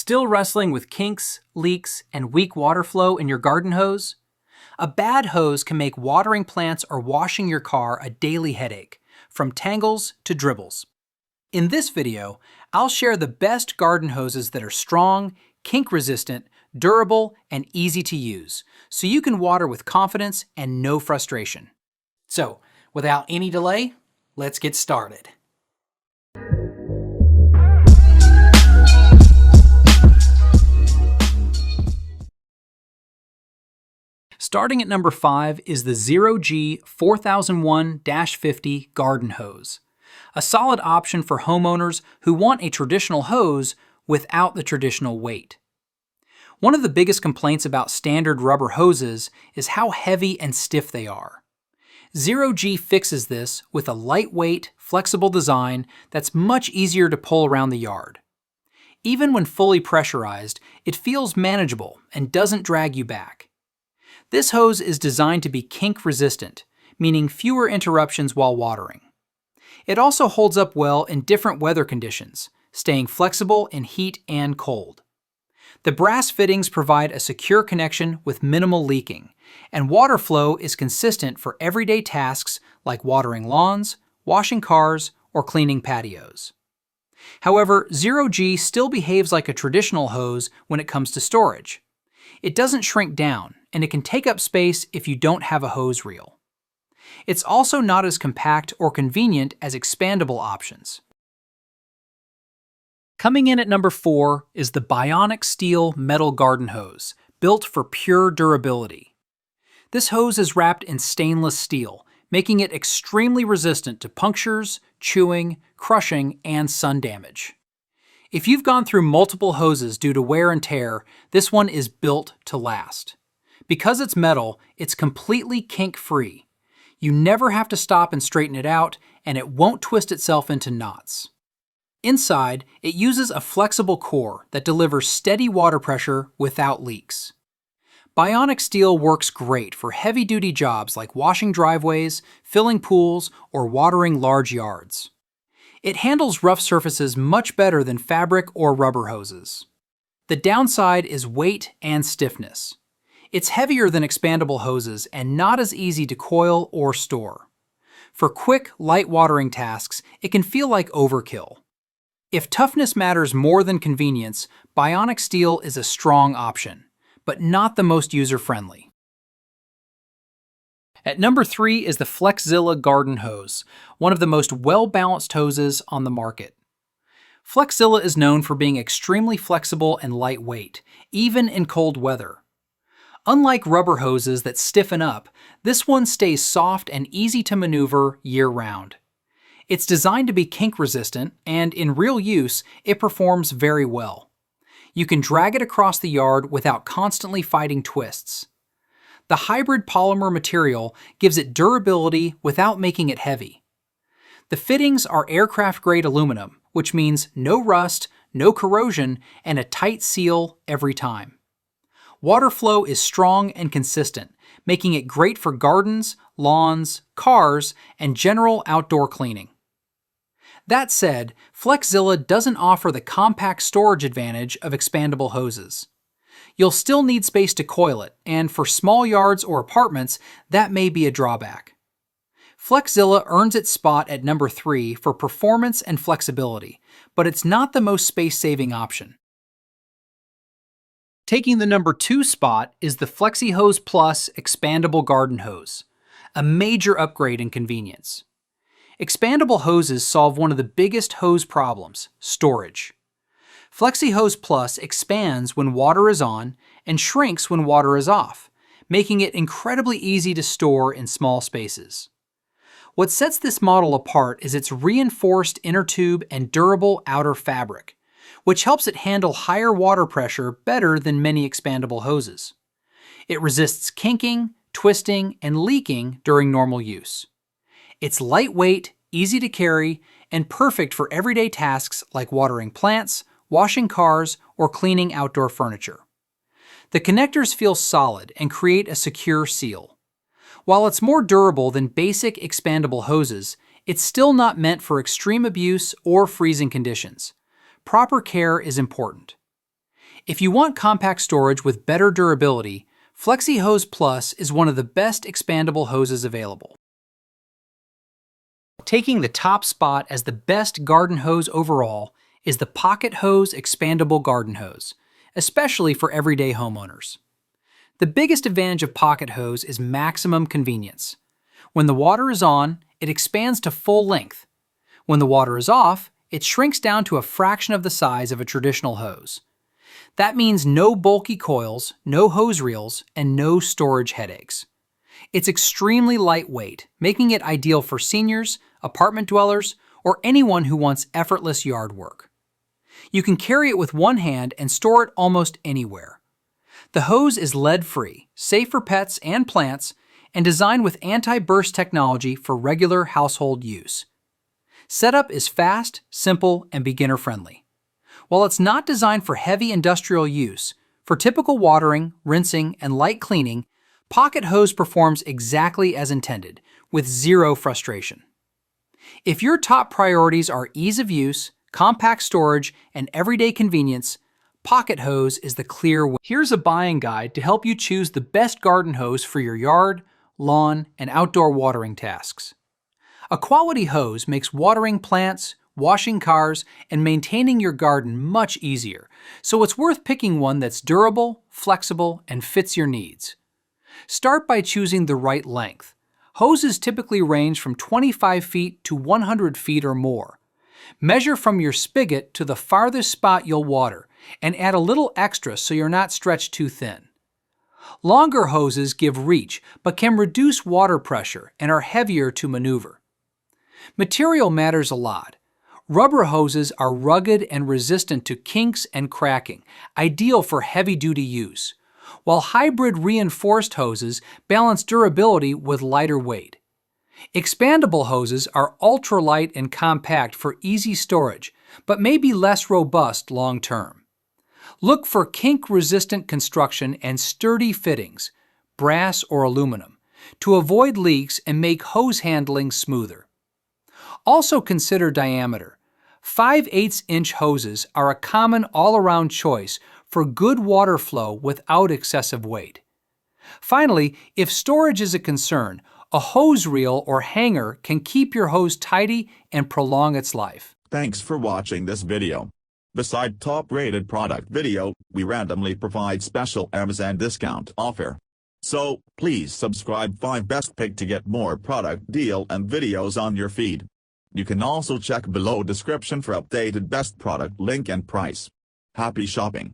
Still wrestling with kinks, leaks, and weak water flow in your garden hose? A bad hose can make watering plants or washing your car a daily headache, from tangles to dribbles. In this video, I'll share the best garden hoses that are strong, kink-resistant, durable, and easy to use, so you can water with confidence and no frustration. So, without any delay, let's get started. Starting at number 5 is the ZeroG 4001-50 garden hose, a solid option for homeowners who want a traditional hose without the traditional weight. One of the biggest complaints about standard rubber hoses is how heavy and stiff they are. ZeroG fixes this with a lightweight, flexible design that's much easier to pull around the yard. Even when fully pressurized, it feels manageable and doesn't drag you back. This hose is designed to be kink-resistant, meaning fewer interruptions while watering. It also holds up well in different weather conditions, staying flexible in heat and cold. The brass fittings provide a secure connection with minimal leaking, and water flow is consistent for everyday tasks like watering lawns, washing cars, or cleaning patios. However, ZeroG still behaves like a traditional hose when it comes to storage. It doesn't shrink down, and it can take up space if you don't have a hose reel. It's also not as compact or convenient as expandable options. Coming in at number 4 is the Bionic Steel metal garden hose, built for pure durability. This hose is wrapped in stainless steel, making it extremely resistant to punctures, chewing, crushing, and sun damage. If you've gone through multiple hoses due to wear and tear, this one is built to last. Because it's metal, it's completely kink-free. You never have to stop and straighten it out, and it won't twist itself into knots. Inside, it uses a flexible core that delivers steady water pressure without leaks. Bionic Steel works great for heavy-duty jobs like washing driveways, filling pools, or watering large yards. It handles rough surfaces much better than fabric or rubber hoses. The downside is weight and stiffness. It's heavier than expandable hoses and not as easy to coil or store. For quick, light watering tasks, it can feel like overkill. If toughness matters more than convenience, Bionic Steel is a strong option, but not the most user-friendly. At number 3 is the FlexZilla garden hose, one of the most well-balanced hoses on the market. FlexZilla is known for being extremely flexible and lightweight, even in cold weather. Unlike rubber hoses that stiffen up, this one stays soft and easy to maneuver year-round. It's designed to be kink-resistant, and in real use, it performs very well. You can drag it across the yard without constantly fighting twists. The hybrid polymer material gives it durability without making it heavy. The fittings are aircraft-grade aluminum, which means no rust, no corrosion, and a tight seal every time. Water flow is strong and consistent, making it great for gardens, lawns, cars, and general outdoor cleaning. That said, FlexZilla doesn't offer the compact storage advantage of expandable hoses. You'll still need space to coil it, and for small yards or apartments, that may be a drawback. FlexZilla earns its spot at number 3 for performance and flexibility, but it's not the most space-saving option. Taking the number 2 spot is the FlexiHose Plus expandable garden hose, a major upgrade in convenience. Expandable hoses solve one of the biggest hose problems: storage. FlexiHose Plus expands when water is on and shrinks when water is off, making it incredibly easy to store in small spaces. What sets this model apart is its reinforced inner tube and durable outer fabric, which helps it handle higher water pressure better than many expandable hoses. It resists kinking, twisting, and leaking during normal use. It's lightweight, easy to carry, and perfect for everyday tasks like watering plants, washing cars, or cleaning outdoor furniture. The connectors feel solid and create a secure seal. While it's more durable than basic expandable hoses, it's still not meant for extreme abuse or freezing conditions. Proper care is important. If you want compact storage with better durability, FlexiHose Plus is one of the best expandable hoses available. Taking the top spot as the best garden hose overall is the Pocket Hose Expandable Garden Hose, especially for everyday homeowners. The biggest advantage of Pocket Hose is maximum convenience. When the water is on, it expands to full length. When the water is off, it shrinks down to a fraction of the size of a traditional hose. That means no bulky coils, no hose reels, and no storage headaches. It's extremely lightweight, making it ideal for seniors, apartment dwellers, or anyone who wants effortless yard work. You can carry it with one hand and store it almost anywhere. The hose is lead-free, safe for pets and plants, and designed with anti-burst technology for regular household use. Setup is fast, simple, and beginner-friendly. While it's not designed for heavy industrial use, for typical watering, rinsing, and light cleaning, Pocket Hose performs exactly as intended, with zero frustration. If your top priorities are ease of use, compact storage, and everyday convenience, Pocket Hose is the clear way. Here's a buying guide to help you choose the best garden hose for your yard, lawn, and outdoor watering tasks. A quality hose makes watering plants, washing cars, and maintaining your garden much easier, so it's worth picking one that's durable, flexible, and fits your needs. Start by choosing the right length. Hoses typically range from 25 feet to 100 feet or more. Measure from your spigot to the farthest spot you'll water, and add a little extra so you're not stretched too thin. Longer hoses give reach but can reduce water pressure and are heavier to maneuver. Material matters a lot. Rubber hoses are rugged and resistant to kinks and cracking, ideal for heavy-duty use, while hybrid reinforced hoses balance durability with lighter weight. Expandable hoses are ultralight and compact for easy storage, but may be less robust long-term. Look for kink-resistant construction and sturdy fittings, brass or aluminum, to avoid leaks and make hose handling smoother. Also consider diameter. 5/8-inch hoses are a common all-around choice for good water flow without excessive weight. Finally, if storage is a concern, a hose reel or hanger can keep your hose tidy and prolong its life. Thanks for watching this video. Beside top-rated product video, we randomly provide special Amazon discount offer. So, please subscribe 5 Best Pick to get more product deal and videos on your feed. You can also check below description for updated best product link and price. Happy shopping!